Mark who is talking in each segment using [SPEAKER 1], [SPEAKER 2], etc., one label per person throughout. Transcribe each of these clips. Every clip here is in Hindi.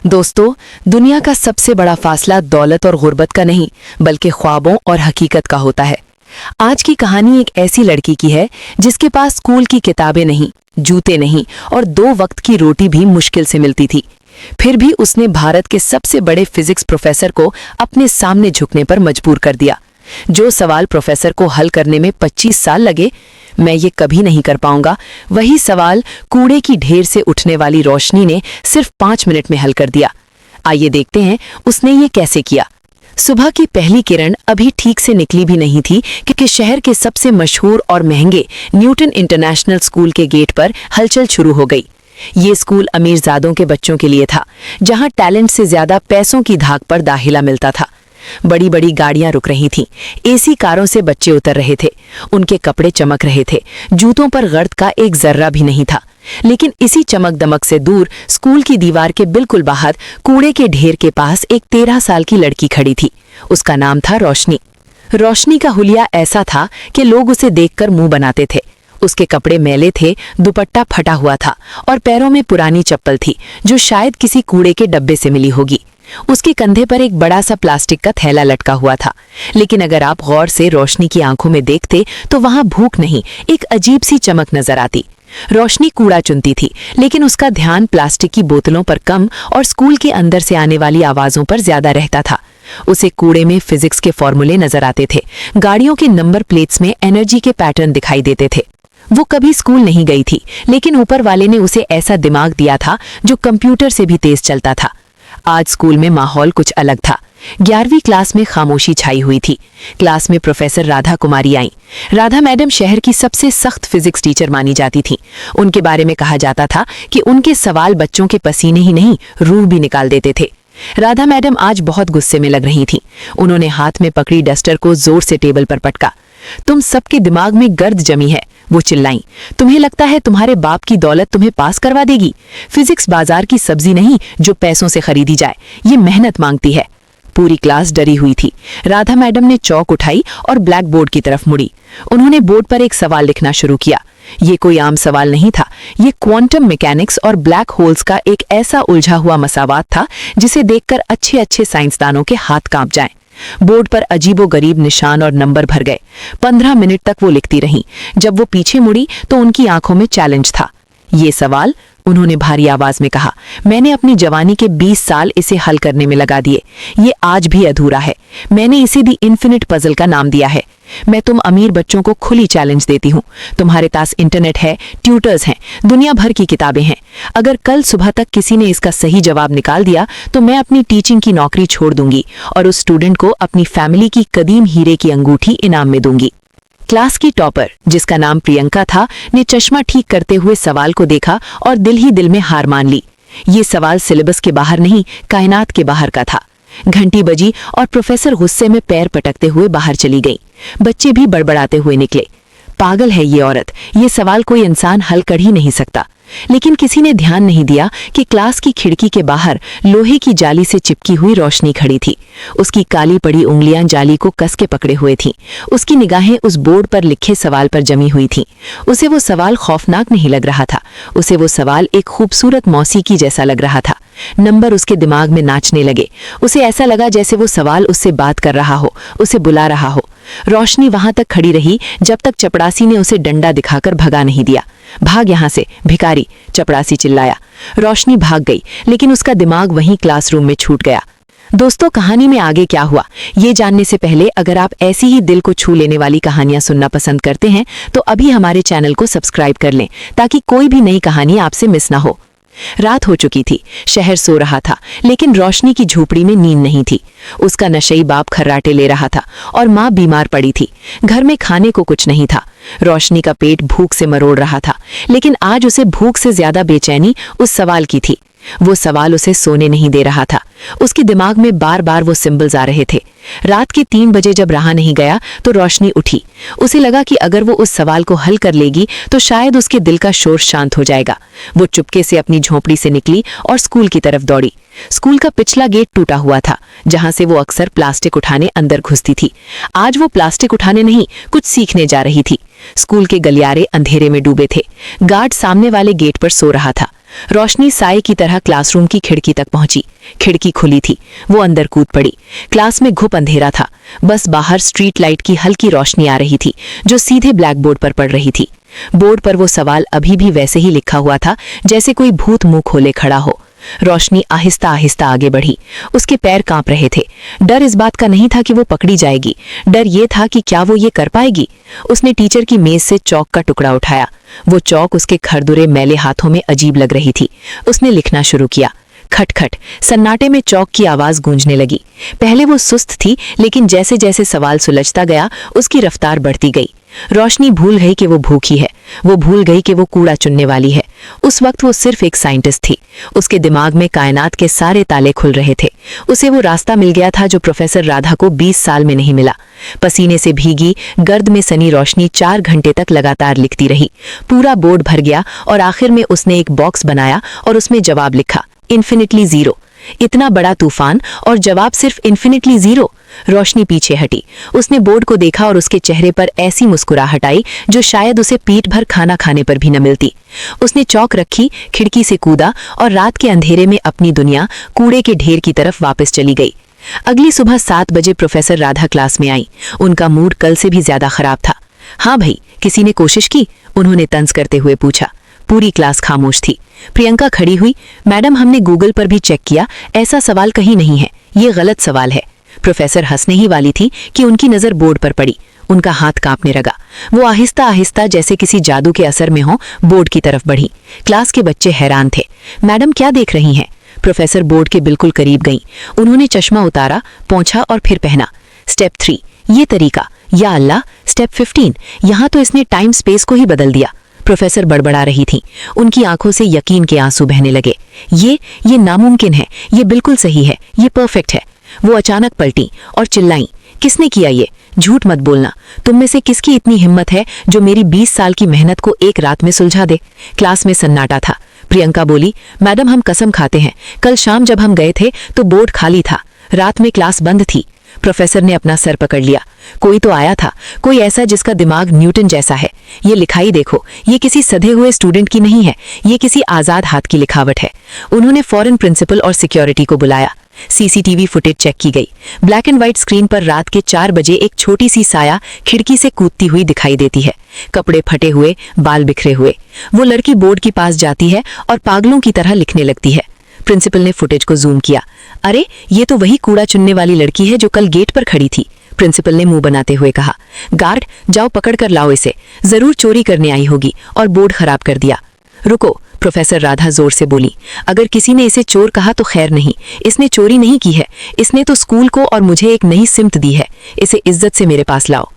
[SPEAKER 1] दोस्तों, दुनिया का सबसे बड़ा फासला दौलत और गुर्बत का नहीं, बल्कि ख्वाबों और हकीकत का होता है। आज की कहानी एक ऐसी लड़की की है जिसके पास स्कूल की किताबें नहीं, जूते नहीं और 2 वक्त की रोटी भी मुश्किल से मिलती थी। फिर भी उसने भारत के सबसे बड़े फिजिक्स प्रोफेसर को अपने सामने झुकने पर मजबूर कर दिया। जो सवाल प्रोफेसर को हल करने में 25 साल लगे, मैं ये कभी नहीं कर पाऊंगा, वही सवाल कूड़े की ढेर से उठने वाली रोशनी ने सिर्फ 5 मिनट में हल कर दिया। आइए देखते हैं उसने ये कैसे किया। सुबह की पहली किरण अभी ठीक से निकली भी नहीं थी क्योंकि शहर के सबसे मशहूर और महंगे न्यूटन इंटरनेशनल स्कूल के गेट पर हलचल शुरू हो गई। ये स्कूल अमीरजादों के बच्चों के लिए था, जहां टैलेंट से ज्यादा पैसों की धाक पर दाखिला मिलता था। बड़ी बड़ी गाड़ियां रुक रही थीं, एसी कारों से बच्चे उतर रहे थे, उनके कपड़े चमक रहे थे, जूतों पर गर्द का एक जर्रा भी नहीं था। लेकिन इसी चमक दमक से दूर स्कूल की दीवार के बिल्कुल बाहर कूड़े के ढेर के पास एक 13 साल की लड़की खड़ी थी। उसका नाम था रोशनी। रोशनी का हुलिया ऐसा था कि लोग उसे देखकर मुंह बनाते थे। उसके कपड़े मैले थे, दुपट्टा फटा हुआ था और पैरों में पुरानी चप्पल थी जो शायद किसी कूड़े के डब्बे से मिली होगी। उसके कंधे पर एक बड़ा सा प्लास्टिक का थैला लटका हुआ था, लेकिन अगर आप गौर से रोशनी की आंखों में देखते तो वहां भूख नहीं, एक अजीब सी चमक नजर आती। रोशनी कूड़ा चुनती थी, लेकिन उसका ध्यान प्लास्टिक की बोतलों पर कम और स्कूल के अंदर से आने वाली आवाजों पर ज्यादा रहता था। उसे कूड़े में फिजिक्स के फॉर्मूले नजर आते थे, गाड़ियों के नंबर प्लेट्स में एनर्जी के पैटर्न दिखाई देते थे। वो कभी स्कूल नहीं गई थी, लेकिन ऊपर वाले ने उसे ऐसा दिमाग दिया था जो कंप्यूटर से भी तेज चलता था। आज स्कूल में माहौल कुछ अलग था। 11वीं क्लास में खामोशी छाई हुई थी। क्लास में प्रोफेसर राधा कुमारी आईं। राधा मैडम शहर की सबसे सख्त फिजिक्स टीचर मानी जाती थीं। उनके बारे में कहा जाता था कि उनके सवाल बच्चों के पसीने ही नहीं, रूह भी निकाल देते थे। राधा मैडम आज बहुत गुस्से में लग रही थीं। उन्होंने हाथ में पकड़ी डस्टर को जोर से टेबल पर पटका। तुम सबके दिमाग में गर्द जमी है, वो चिल्लाईं। तुम्हें लगता है तुम्हारे बाप की दौलत तुम्हें पास करवा देगी? फिजिक्स बाजार की सब्जी नहीं जो पैसों से खरीदी जाए, ये मेहनत मांगती है। पूरी क्लास डरी हुई थी। राधा मैडम ने चौक उठाई और ब्लैक बोर्ड की तरफ मुड़ी। उन्होंने बोर्ड पर एक सवाल लिखना शुरू किया। ये कोई आम सवाल नहीं था, ये क्वांटम मैकेनिक्स और ब्लैक होल्स का एक ऐसा उलझा हुआ मसावात था जिसे देखकर अच्छे अच्छे साइंसदानों के हाथ कांप जाएं। बोर्ड पर अजीबोगरीब निशान और नंबर भर गए। 15 मिनट तक वो लिखती रहीं। जब वो पीछे मुड़ी तो उनकी आंखों में चैलेंज था। ये सवाल, उन्होंने भारी आवाज में कहा, मैंने अपनी जवानी के 20 साल इसे हल करने में लगा दिए। ये आज भी अधूरा है। मैंने इसे दी इन्फिनिट पजल का नाम दिया है। मैं तुम अमीर बच्चों को खुली चैलेंज देती हूँ। तुम्हारे पास इंटरनेट है, ट्यूटर्स हैं, दुनिया भर की किताबें हैं। अगर कल सुबह तक किसी ने इसका सही जवाब निकाल दिया तो मैं अपनी टीचिंग की नौकरी छोड़ दूंगी और उस स्टूडेंट को अपनी फैमिली की कदीम हीरे की अंगूठी इनाम में दूंगी। क्लास की टॉपर, जिसका नाम प्रियंका था, ने चश्मा ठीक करते हुए सवाल को देखा और दिल ही दिल में हार मान ली। ये सवाल सिलेबस के बाहर नहीं, कायनात के बाहर का था। घंटी बजी और प्रोफेसर गुस्से में पैर पटकते हुए बाहर चली गई। बच्चे भी बड़बड़ाते हुए निकले। पागल है ये औरत, ये सवाल कोई इंसान हल कर ही नहीं सकता। लेकिन किसी ने ध्यान नहीं दिया कि क्लास की खिड़की के बाहर लोहे की जाली से चिपकी हुई रोशनी खड़ी थी। उसकी काली पड़ी उंगलियां जाली को कस के पकड़े हुए थीं। उसकी निगाहें उस बोर्ड पर लिखे सवाल पर जमी हुई थीं। उसे वो सवाल खौफनाक नहीं लग रहा था, उसे वो सवाल एक खूबसूरत मौसीकी जैसा लग रहा था। नंबर उसके दिमाग में नाचने लगे। उसे ऐसा लगा जैसे वो सवाल उससे बात कर रहा हो, उसे बुला रहा हो। रोशनी वहां तक खड़ी रही जब तक चपड़ासी ने उसे डंडा दिखाकर भगा नहीं दिया। भाग यहां से भिखारी, चपड़ासी चिल्लाया। रोशनी भाग गई, लेकिन उसका दिमाग वहीं क्लासरूम में छूट गया। दोस्तों, कहानी में आगे क्या हुआ ये जानने से पहले अगर आप ऐसी ही दिल को छू लेने वाली कहानियां सुनना पसंद करते हैं तो अभी हमारे चैनल को सब्सक्राइब कर लें ताकि कोई भी नई कहानी आपसे मिस ना हो। रात हो चुकी थी, शहर सो रहा था, लेकिन रोशनी की झोपड़ी में नींद नहीं थी। उसका नशई बाप खर्राटे ले रहा था और माँ बीमार पड़ी थी। घर में खाने को कुछ नहीं था। रोशनी का पेट भूख से मरोड़ रहा था, लेकिन आज उसे भूख से ज्यादा बेचैनी उस सवाल की थी। वो सवाल उसे सोने नहीं दे रहा था। उसके दिमाग में बार बार वो सिंबल्स आ रहे थे। रात के 3 बजे जब रहा नहीं गया तो रोशनी उठी। उसे लगा कि अगर वो उस सवाल को हल कर लेगी तो शायद उसके दिल का शोर शांत हो जाएगा। वो चुपके से अपनी झोंपड़ी से निकली और स्कूल की तरफ दौड़ी। स्कूल का पिछला गेट टूटा हुआ था, जहां से वो अक्सर प्लास्टिक उठाने अंदर घुसती थी। आज वो प्लास्टिक उठाने नहीं, कुछ सीखने जा रही थी। स्कूल के गलियारे अंधेरे में डूबे थे। गार्ड सामने वाले गेट पर सो रहा था। रोशनी साए की तरह क्लासरूम की खिड़की तक पहुंची। खिड़की खुली थी, वो अंदर कूद पड़ी। क्लास में घुप अंधेरा था, बस बाहर स्ट्रीट लाइट की हल्की रोशनी आ रही थी जो सीधे ब्लैक बोर्ड पर पड़ रही थी। बोर्ड पर वो सवाल अभी भी वैसे ही लिखा हुआ था जैसे कोई भूत मुंह खोले खड़ा हो। रोशनी आहिस्ता आहिस्ता आगे बढ़ी। उसके पैर कांप रहे थे। डर इस बात का नहीं था कि वो पकड़ी जाएगी, डर ये था कि क्या वो ये कर पाएगी। उसने टीचर की मेज से चौक का टुकड़ा उठाया। वो चौक उसके खरदुरे मैले हाथों में अजीब लग रही थी। उसने लिखना शुरू किया। खटखट, सन्नाटे में चौक की आवाज गूंजने लगी। पहले वो सुस्त थी, लेकिन जैसे जैसे सवाल सुलझता गया उसकी रफ्तार बढ़ती गई। रोशनी भूल गई कि वो भूखी है, वो भूल गई कि वो कूड़ा चुनने वाली है। उस वक्त वो सिर्फ एक साइंटिस्ट थी। उसके दिमाग में कायनात के सारे ताले खुल रहे थे। उसे वो रास्ता मिल गया था जो प्रोफेसर राधा को 20 साल में नहीं मिला। पसीने से भीगी, गर्द में सनी रोशनी 4 घंटे तक लगातार लिखती रही। पूरा बोर्ड भर गया और आखिर में उसने एक बॉक्स बनाया और उसमें जवाब लिखा, इन्फिनिटली जीरो। इतना बड़ा तूफान और जवाब सिर्फ इन्फिनिटली जीरो। रोशनी पीछे हटी। उसने बोर्ड को देखा और उसके चेहरे पर ऐसी मुस्कुराहट आई जो शायद उसे पेट भर खाना खाने पर भी न मिलती। उसने चौक रखी, खिड़की से कूदा और रात के अंधेरे में अपनी दुनिया कूड़े के ढेर की तरफ वापस चली गई। अगली सुबह 7 बजे प्रोफेसर राधा क्लास में आई। उनका मूड कल से भी ज्यादा खराब था। हाँ भाई, किसी ने कोशिश की? उन्होंने तंज करते हुए पूछा। पूरी क्लास खामोश थी। प्रियंका खड़ी हुई। मैडम, हमने गूगल पर भी चेक किया, ऐसा सवाल कहीं नहीं है, ये गलत सवाल है। प्रोफेसर हंसने ही वाली थी कि उनकी नजर बोर्ड पर पड़ी। उनका हाथ कांपने लगा। वो आहिस्ता आहिस्ता जैसे किसी जादू के असर में हो बोर्ड की तरफ बढ़ी। क्लास के बच्चे हैरान थे। मैडम, क्या देख रही हैं? प्रोफेसर बोर्ड के बिल्कुल करीब गईं। उन्होंने चश्मा उतारा, पोंछा और फिर पहना। स्टेप 3, ये तरीका। या अल्लाह, स्टेप 15, यहाँ तो इसने टाइम स्पेस को ही बदल दिया। प्रोफेसर बड़बड़ा रही थी। उनकी आंखों से यकीन के आंसू बहने लगे। ये नामुमकिन है, ये बिल्कुल सही है, ये परफेक्ट है। वो अचानक पलटी और चिल्लाई, किसने किया ये? झूठ मत बोलना। तुम में से किसकी इतनी हिम्मत है जो मेरी 20 साल की मेहनत को एक रात में सुलझा दे? क्लास में सन्नाटा था। प्रियंका बोली, मैडम, हम कसम खाते हैं, कल शाम जब हम गए थे तो बोर्ड खाली था, रात में क्लास बंद थी। प्रोफेसर ने अपना सर पकड़ लिया। कोई तो आया था, कोई ऐसा जिसका दिमाग न्यूटन जैसा है। ये लिखाई देखो, ये किसी सधे हुए स्टूडेंट की नहीं है, ये किसी आजाद हाथ की लिखावट है। उन्होंने फौरन प्रिंसिपल और सिक्योरिटी को बुलाया। सीसीटीवी फुटेज चेक की गई। ब्लैक एंड व्हाइट स्क्रीन पर रात के 4 बजे एक छोटी सी साया खिड़की से कूदती हुई दिखाई देती है। कपड़े फटे हुए, बाल बिखरे हुए। वो लड़की बोर्ड के पास जाती है और पागलों की तरह लिखने लगती है। प्रिंसिपल ने फुटेज को जूम किया। अरे, ये तो वही कूड़ा चुनने वाली लड़की है जो कल गेट पर खड़ी थी। प्रिंसिपल ने मुंह बनाते हुए कहा, गार्ड, जाओ पकड़ कर लाओ इसे, जरूर चोरी करने आई होगी और बोर्ड खराब कर दिया। रुको, प्रोफेसर राधा जोर से बोली, अगर किसी ने इसे चोर कहा तो खैर नहीं, इसने चोरी नहीं की है, इसने तो स्कूल को और मुझे एक नई सिमत दी है। इसे इज्जत से मेरे पास लाओ।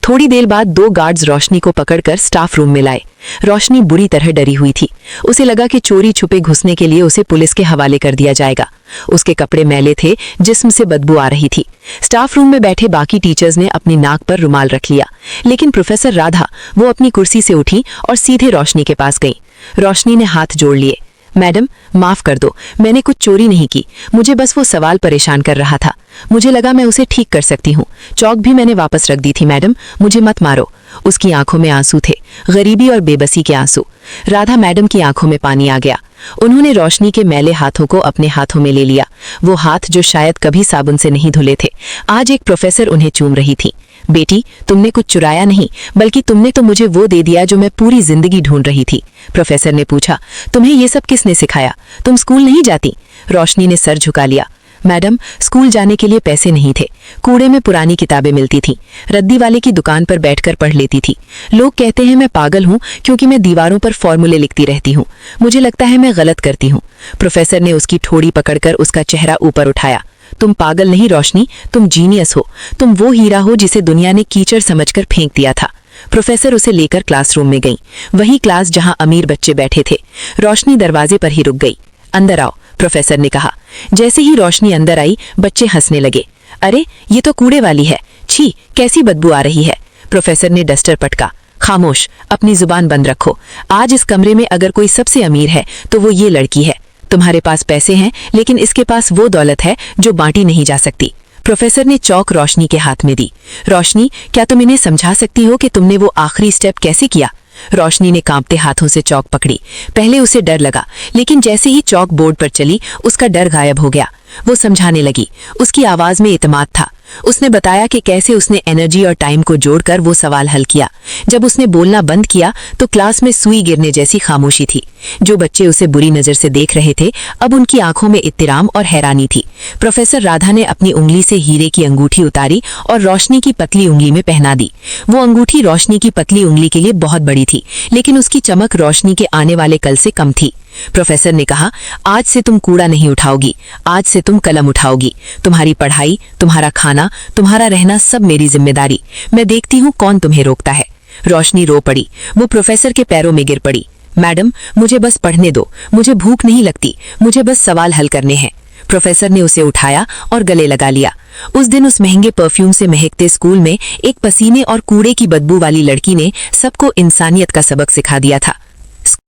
[SPEAKER 1] थोड़ी देर बाद 2 गार्ड्स रोशनी को पकड़कर स्टाफ रूम में लाए। रोशनी बुरी तरह डरी हुई थी। उसे लगा कि चोरी छुपे घुसने के लिए उसे पुलिस के हवाले कर दिया जाएगा। उसके कपड़े मैले थे, जिस्म से बदबू आ रही थी। स्टाफ रूम में बैठे बाकी टीचर्स ने अपनी नाक पर रुमाल रख लिया, लेकिन प्रोफेसर राधा, वो अपनी कुर्सी से उठी और सीधे रोशनी के पास गई। रोशनी ने हाथ जोड़ लिए। मैडम, माफ कर दो, मैंने कुछ चोरी नहीं की, मुझे बस वो सवाल परेशान कर रहा था। मुझे लगा मैं उसे ठीक कर सकती हूँ। चौक भी मैंने वापस रख दी थी मैडम, मुझे मत मारो। उसकी आंखों में आंसू थे, गरीबी और बेबसी के आंसू। राधा मैडम की आंखों में पानी आ गया। उन्होंने रोशनी के मैले हाथों को अपने हाथों में ले लिया। वो हाथ जो शायद कभी साबुन से नहीं धुले थे, आज एक प्रोफेसर उन्हें चूम रही थी। बेटी, तुमने कुछ चुराया नहीं, बल्कि तुमने तो मुझे वो दे दिया जो मैं पूरी जिंदगी ढूंढ रही थी। प्रोफेसर ने पूछा, तुम्हें ये सब किसने सिखाया? तुम स्कूल नहीं जाती? रोशनी ने सर झुका लिया। मैडम, स्कूल जाने के लिए पैसे नहीं थे। कूड़े में पुरानी किताबें मिलती थीं, रद्दी वाले की दुकान पर बैठकर पढ़ लेती थी। लोग कहते हैं मैं पागल हूँ क्योंकि मैं दीवारों पर फॉर्मूले लिखती रहती हूँ। मुझे लगता है मैं गलत करती हूँ। प्रोफेसर ने उसकी ठोड़ी पकड़कर उसका चेहरा ऊपर उठाया। तुम पागल नहीं रोशनी, तुम जीनियस हो। तुम वो हीरा हो जिसे दुनिया ने कीचड़ समझकर फेंक दिया था। प्रोफेसर उसे लेकर क्लासरूम में गई, वही क्लास जहां अमीर बच्चे बैठे थे। रोशनी दरवाजे पर ही रुक गई। अंदर आओ, प्रोफेसर ने कहा। जैसे ही रोशनी अंदर आई, बच्चे हंसने लगे। अरे, ये तो कूड़े वाली है, छी, कैसी बदबू आ रही है। प्रोफेसर ने डस्टर पटका। खामोश, अपनी जुबान बंद रखो। आज इस कमरे में अगर कोई सबसे अमीर है तो वो ये लड़की है। तुम्हारे पास पैसे हैं, लेकिन इसके पास वो दौलत है जो बांटी नहीं जा सकती। प्रोफेसर ने चौक रोशनी के हाथ में दी। रोशनी, क्या तुम इन्हें समझा सकती हो कि तुमने वो आखिरी स्टेप कैसे किया? रोशनी ने कांपते हाथों से चौक पकड़ी। पहले उसे डर लगा, लेकिन जैसे ही चौक बोर्ड पर चली उसका डर गायब हो गया। वो समझाने लगी। उसकी आवाज में इत्मीनान था। उसने बताया कि कैसे उसने एनर्जी और टाइम को जोड़कर वो सवाल हल किया। जब उसने बोलना बंद किया तो क्लास में सुई गिरने जैसी खामोशी थी। जो बच्चे उसे बुरी नजर से देख रहे थे, अब उनकी आंखों में इत्तेराम और हैरानी थी। प्रोफेसर राधा ने अपनी उंगली से हीरे की अंगूठी उतारी और रोशनी की पतली उंगली में पहना दी। वो अंगूठी रोशनी की पतली उंगली के लिए बहुत बड़ी थी, लेकिन उसकी चमक रोशनी के आने वाले कल से कम थी। प्रोफेसर ने कहा, आज से तुम कूड़ा नहीं उठाओगी, आज से तुम कलम उठाओगी। तुम्हारी पढ़ाई, तुम्हारा खाना, तुम्हारा रहना सब मेरी जिम्मेदारी। मैं देखती हूँ कौन तुम्हें रोकता है। रोशनी रो पड़ी। वो प्रोफेसर के पैरों में गिर पड़ी। मैडम, मुझे बस पढ़ने दो, मुझे भूख नहीं लगती, मुझे बस सवाल हल करने हैं। प्रोफेसर ने उसे उठाया और गले लगा लिया। उस दिन उस महंगे परफ्यूम से महकते स्कूल में एक पसीने और कूड़े की बदबू वाली लड़की ने सबको इंसानियत का सबक सिखा दिया था।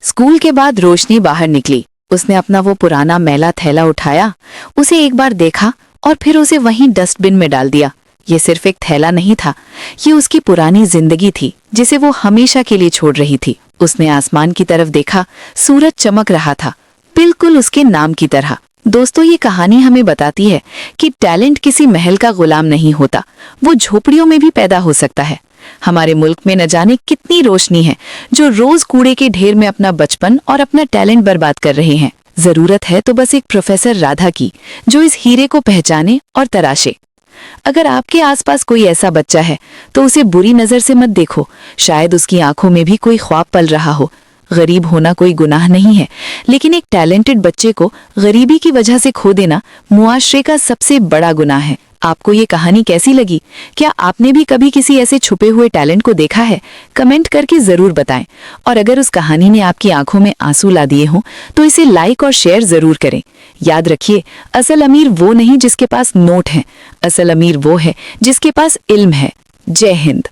[SPEAKER 2] स्कूल के बाद रोशनी बाहर निकली। उसने अपना वो पुराना मैला थैला उठाया, उसे एक बार देखा और फिर उसे वहीं डस्टबिन में डाल दिया। ये सिर्फ एक थैला नहीं था, ये उसकी पुरानी जिंदगी थी जिसे वो हमेशा के लिए छोड़ रही थी। उसने आसमान की तरफ देखा, सूरज चमक रहा था, बिल्कुल उसके नाम की तरह। दोस्तों, ये कहानी हमें बताती है कि टैलेंट किसी महल का गुलाम नहीं होता, वो झोपड़ियों में भी पैदा हो सकता है। हमारे मुल्क में न जाने कितनी रोशनी है जो रोज कूड़े के ढेर में अपना बचपन और अपना टैलेंट बर्बाद कर रहे हैं। जरूरत है तो बस एक प्रोफेसर राधा की, जो इस हीरे को पहचाने और तराशे। अगर आपके आसपास कोई ऐसा बच्चा है तो उसे बुरी नजर से मत देखो। शायद उसकी आंखों में भी कोई ख्वाब पल रहा हो। गरीब होना कोई गुनाह नहीं है, लेकिन एक टैलेंटेड बच्चे को गरीबी की वजह से खो देना मुआशरे का सबसे बड़ा गुनाह है। आपको ये कहानी कैसी लगी? क्या आपने भी कभी किसी ऐसे छुपे हुए टैलेंट को देखा है? कमेंट करके जरूर बताएं। और अगर उस कहानी ने आपकी आंखों में आंसू ला दिए हों तो इसे लाइक और शेयर जरूर करें। याद रखिए, असल अमीर वो नहीं जिसके पास नोट है, असल अमीर वो है जिसके पास इल्म है। जय हिंद।